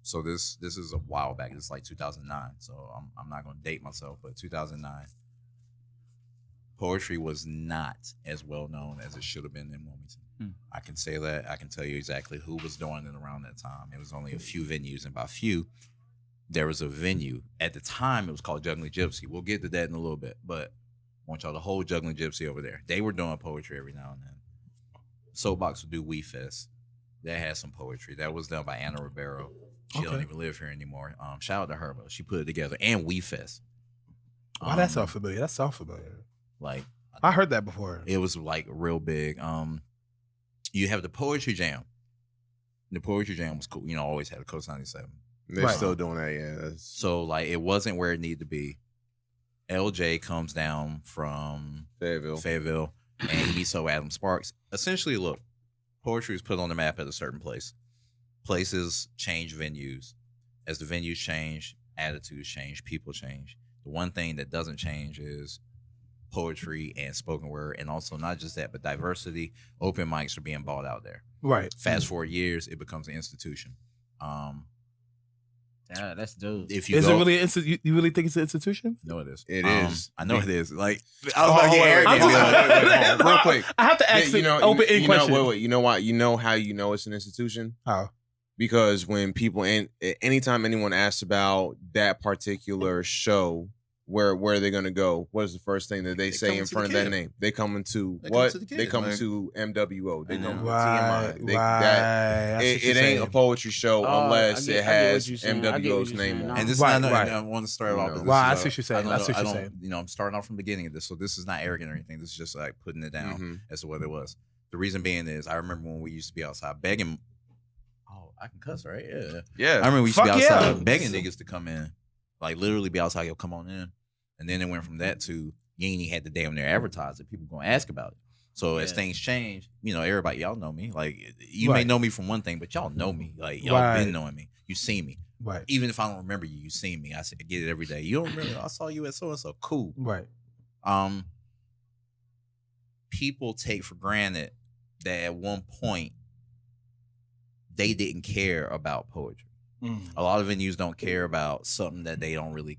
So this is a while back. It's like 2009. So I'm not gonna date myself, but 2009. Poetry was not as well known as it should have been in Wilmington. I can say that. I can tell you exactly who was doing it around that time. It was only a few venues, and by few, there was a venue. At the time, it was called Juggling Gypsy. We'll get to that in a little bit, but I want y'all to hold Juggling Gypsy over there. They were doing poetry every now and then. Soapbox would do Wee Fest. That had some poetry. That was done by Anna Ribeiro. She don't even live here anymore. Shout out to her, but she put it together. And Wee Fest. Wow, that sounds familiar. That sounds familiar. Like, I heard that before. It was like real big. You have the Poetry Jam. The Poetry Jam was cool. You know, always had a Coast 97. They're still doing that, yeah. So, like, it wasn't where it needed to be. LJ comes down from Fayetteville, and he meets up with Adam Sparks. Essentially, look, poetry is put on the map at a certain place. Places change venues. As the venues change, attitudes change, people change. The one thing that doesn't change is poetry and spoken word, and also not just that, but diversity. Open mics are being bought out there. Right. Fast forward years, it becomes an institution. Yeah, that's dope. Is it really you really think it's an institution? No, it is. It is. I know it is. Like, I was about to get arrogant. Real quick. I have to ask open-end question. Wait. You know why? You know how you know it's an institution? How? Because when people, anytime anyone asks about that particular show, where are they going to go? What is the first thing that they say in front of that name? They come into what? They come to MWO. They come to TMI. It ain't a poetry show unless it has MWO's name on it. And this is not, I want to start off. I see what you're saying. I see what you're saying. You know, I'm starting off from the beginning of this, so this is not arrogant or anything. This is just like putting it down as to what it was. The reason being is I remember when we used to be outside begging. Oh, I can cuss, right? Yeah. I remember we used to be outside begging niggas to come in. Like, literally be outside, yo, come on in. And then it went from that to you ain't even had to damn near advertise it. People gonna ask about it. So as things change, you know, everybody, y'all know me. Like, you may know me from one thing, but y'all know me. Like, y'all been knowing me. You see me. Right. Even if I don't remember you, you seen me. I get it every day. You don't remember? I saw you at so and so. Cool. Right. People take for granted that at one point they didn't care about poetry. A lot of venues don't care about something that they don't really,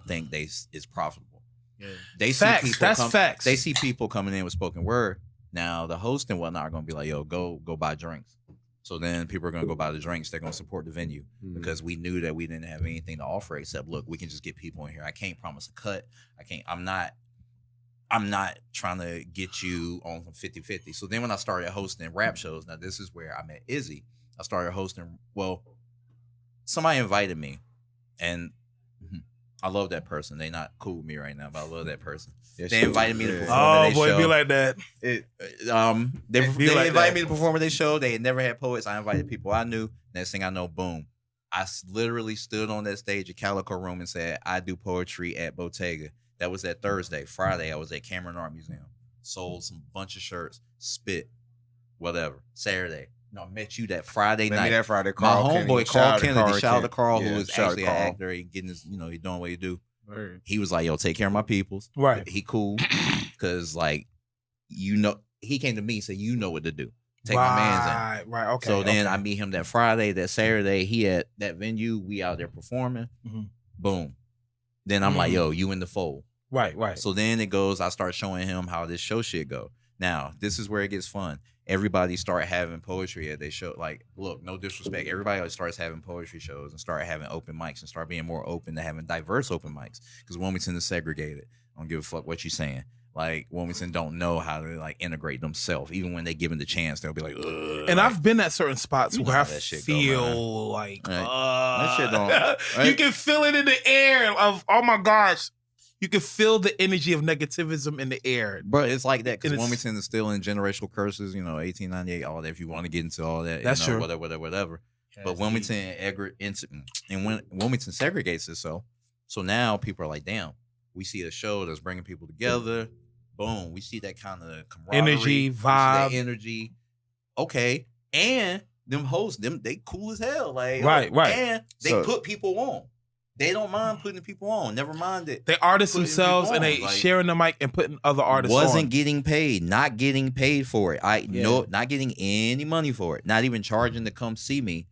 think is profitable. Yeah. They facts. See people facts. They see people coming in with spoken word. Now the host and whatnot are gonna be like, yo, go buy drinks. So then people are gonna go buy the drinks. They're gonna support the venue because we knew that we didn't have anything to offer except, look, we can just get people in here. I can't promise a cut. I'm not trying to get you on 50-50. So then when I started hosting rap shows, now this is where I met Izzy. I started hosting, somebody invited me, and I love that person. They not cool with me right now, but I love that person. Yeah, they invited me to perform at their show. Oh, boy, be like that. They invited me to perform at their show. They had never had poets. I invited people I knew. Next thing I know, boom. I literally stood on that stage at Calico Room and said, I do poetry at Bottega. That was that Thursday. Friday, I was at Cameron Art Museum. Sold some bunch of shirts, spit, whatever. Saturday. I met you that Friday night. That Friday, my homeboy Carl Kennedy. Shout out to Carl, who is actually an actor. He getting his, he doing what he do. Right. He was like, yo, take care of my peoples. Right. He cool. Cause like, he came to me and said, you know what to do. Take my man's in. Right. Okay. So then I meet him that Friday, that Saturday. He at that venue. We out there performing. Boom. Then I'm like, yo, you in the fold. Right. So then it goes, I start showing him how this show shit go. Now, this is where it gets fun. Everybody start having poetry at their show. Like, look, no disrespect. Everybody starts having poetry shows and start having open mics and start being more open to having diverse open mics. Because Wilmington is segregated. I don't give a fuck what you're saying. Like, Wilmington don't know how to like integrate themselves. Even when they given the chance, they'll be like, ugh. And I've been at certain spots where I feel like, that shit don't. Right? You can feel it in the air of, oh my gosh. You can feel the energy of negativism in the air. Bro, it's like that because Wilmington is still in generational curses, 1898, all that. If you want to get into all that, that's true. Whatever. But Wilmington Wilmington segregates itself. So now people are like, damn, we see a show that's bringing people together. Boom. We see that kind of camaraderie. Energy, vibe. That energy. Okay. And them hosts, they cool as hell. Like, right. And they put people on. They don't mind putting people on. Never mind it. They artists themselves and they sharing the mic and putting other artists on. Wasn't getting paid. Not getting paid for it. Not getting any money for it. Not even charging to come see me.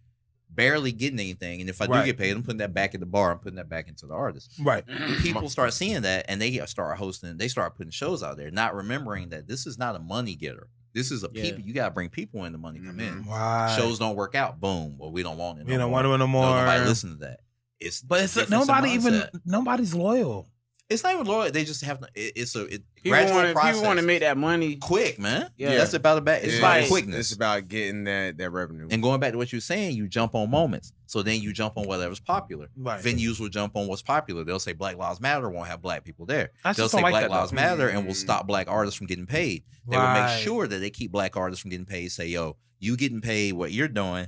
barely getting anything. And if I do get paid, I'm putting that back in the bar. I'm putting that back into the artist. Right. People start seeing that, and they start hosting. They start putting shows out there, not remembering that this is not a money getter. This is a people. You gotta bring people in. The money come in. Right. Shows don't work out. Boom. Well, we don't want it. We don't want it no more. Nobody listen to that. Nobody's loyal. It's not even loyal. They just have. It's a gradual process. People want to make that money quick, man. Yeah, that's about it. It's about quickness. It's about getting that revenue. And going back to what you're saying, you jump on moments. So then you jump on whatever's popular. Right. Venues will jump on what's popular. They'll say Black Lives Matter, won't have black people there. They'll say like Black Lives Matter and will stop black artists from getting paid. They would make sure that they keep black artists from getting paid. Say, yo, you getting paid, what you're doing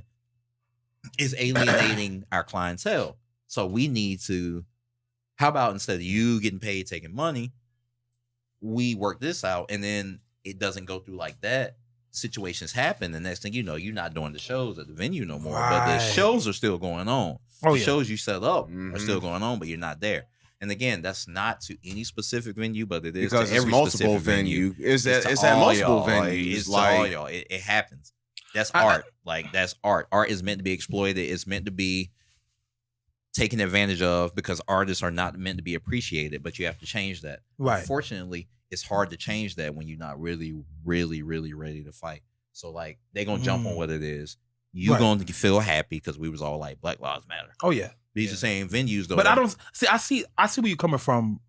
is alienating our clientele. So we need to, how about instead of you getting paid taking money, we work this out, and then it doesn't go through like that. Situations happen. The next thing you know, you're not doing the shows at the venue no more, but the shows are still going on. The shows you set up are still going on, but you're not there. And again, that's not to any specific venue, but it is because to every multiple venue. It's at multiple venues. It's like, all y'all. It happens. That's art. Like, that's art. Art is meant to be exploited. It's meant to be taken advantage of because artists are not meant to be appreciated, but you have to change that. Right. Unfortunately, it's hard to change that when you're not really, really, really ready to fight. So like they're gonna jump on what it is. You're going to feel happy because we was all like Black Lives Matter. Oh yeah. These are the same venues though. But I don't see. I see where you're coming from